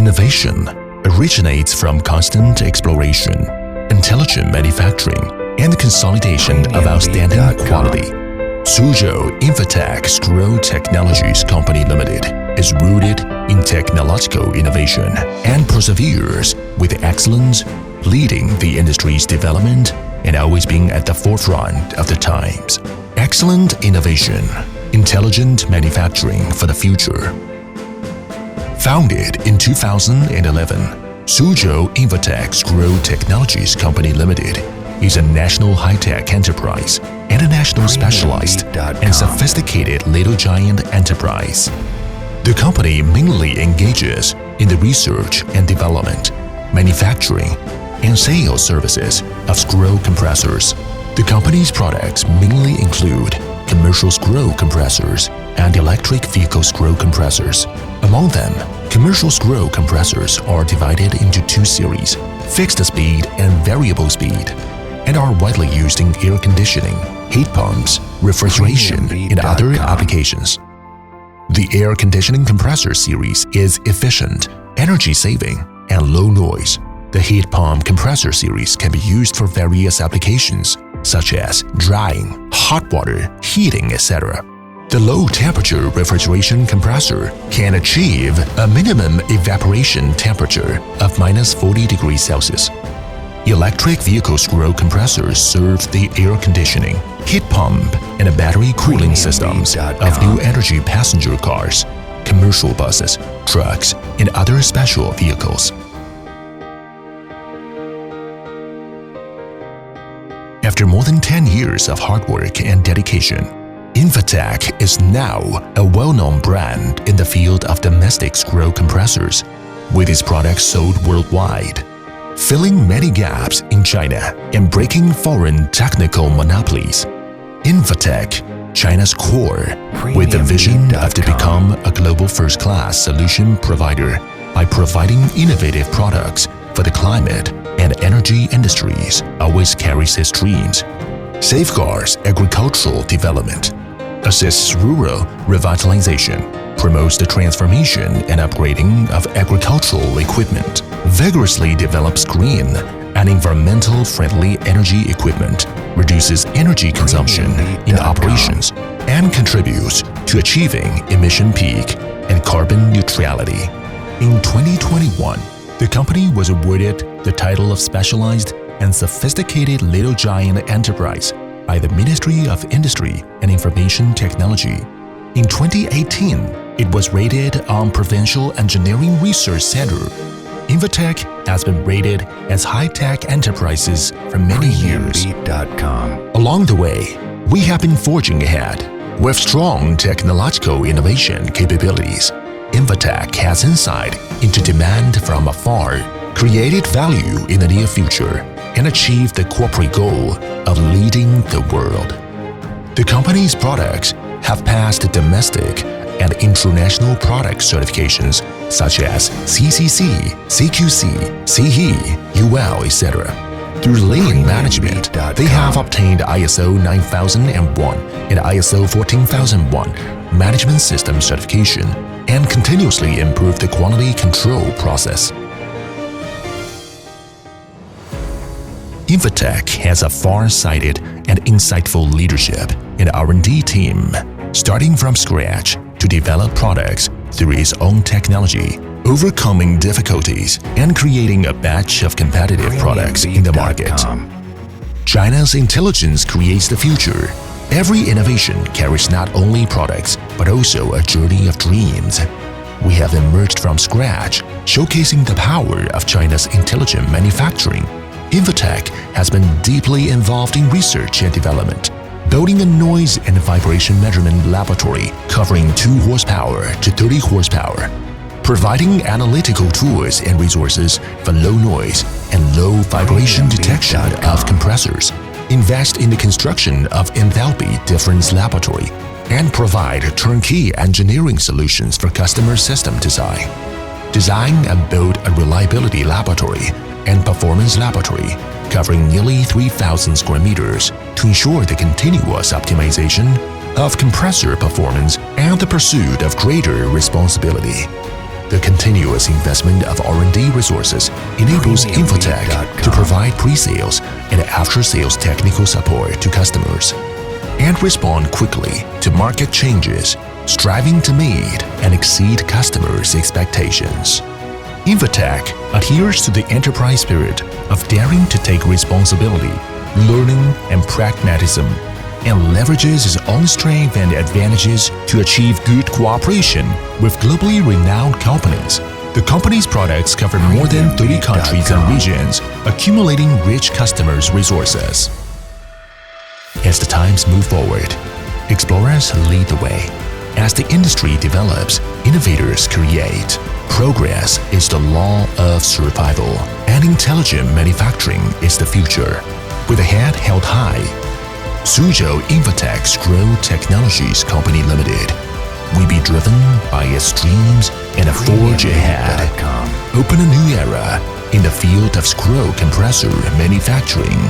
Innovation originates from constant exploration, intelligent manufacturing, and consolidation of outstanding quality. Suzhou Invotech Screw Technologies Company Limited is rooted in technological innovation and perseveres with excellence, leading the industry's development and always being at the forefront of the times. Excellent innovation, intelligent manufacturing for the future. Founded in 2011, Suzhou Invotech Screw Technologies Company Limited is a national high-tech enterprise, international specialized, and sophisticated little giant enterprise. The company mainly engages in the research and development, manufacturing, and sales services of screw compressors. The company's products mainly include commercial screw compressors and electric vehicle screw compressors. Among them, commercial screw compressors are divided into two series, fixed speed and variable speed, and are widely used in air conditioning, heat pumps, refrigeration, and other applications. The air conditioning compressor series is efficient, energy-saving, and low noise. The heat pump compressor series can be used for various applications, such as drying, hot water, heating, etc. The low-temperature refrigeration compressor can achieve a minimum evaporation temperature of -40 degrees Celsius. Electric vehicle screw compressors serve the air conditioning, heat pump, and battery cooling systems of new energy passenger cars, commercial buses, trucks, and other special vehicles. After more than 10 years of hard work and dedication, Invotech is now a well-known brand in the field of domestic screw compressors, with its products sold worldwide, filling many gaps in China and breaking foreign technical monopolies. Invotech, China's core, with the vision of to become a global first-class solution provider by providing innovative products for the climate and energy industries, always carries its dreams, safeguards agricultural development, assists rural revitalization, promotes the transformation and upgrading of agricultural equipment, vigorously develops green and environmental-friendly energy equipment, reduces energy consumption in operations, and contributes to achieving emission peak and carbon neutrality. In 2021, the company was awarded the title of Specialized and Sophisticated Little Giant Enterprise by the Ministry of Industry and Information Technology. In 2018, it was rated on Provincial Engineering Research Center. Invotech has been rated as high-tech enterprises for many years. Along the way, we have been forging ahead with strong technological innovation capabilities. Invotech has insight into demand from afar, created value in the near future, and achieved the corporate goal of leading the world. The company's products have passed domestic and international product certifications such as CCC, CQC, CE, UL, etc. Through lean management, they have obtained ISO 9001 and ISO 14001 management system certification and continuously improve the quality control process. Invotech has a far-sighted and insightful leadership and R&D team, starting from scratch to develop products through its own technology, overcoming difficulties, and creating a batch of competitive products in the market. China's intelligence creates the future. Every innovation carries not only products, but also a journey of dreams. We have emerged from scratch, showcasing the power of China's intelligent manufacturing. Invotech has been deeply involved in research and development, building a noise and vibration measurement laboratory covering 2 horsepower to 30 horsepower, providing analytical tools and resources for low noise and low vibration detection of compressors, invest in the construction of enthalpy difference laboratory, and provide turnkey engineering solutions for customer system design. Design and build a reliability laboratory and performance laboratory covering nearly 3,000 square meters to ensure the continuous optimization of compressor performance and the pursuit of greater responsibility. The continuous investment of R&D resources enables Invotech to provide pre-sales and after-sales technical support to customers and respond quickly to market changes, striving to meet and exceed customers' expectations. Invotech adheres to the enterprise spirit of daring to take responsibility, learning, and pragmatism, and leverages its own strength and advantages to achieve good cooperation with globally renowned companies. The company's products cover more than 30 countries and regions, accumulating rich customers' resources. As the times move forward, explorers lead the way. As the industry develops, innovators create. Progress is the law of survival, and intelligent manufacturing is the future. With a head held high, Suzhou Invotech's Grow Technologies Company Limited will be driven by its dreams and a forge ahead. Open a new era in the field of screw compressor manufacturing.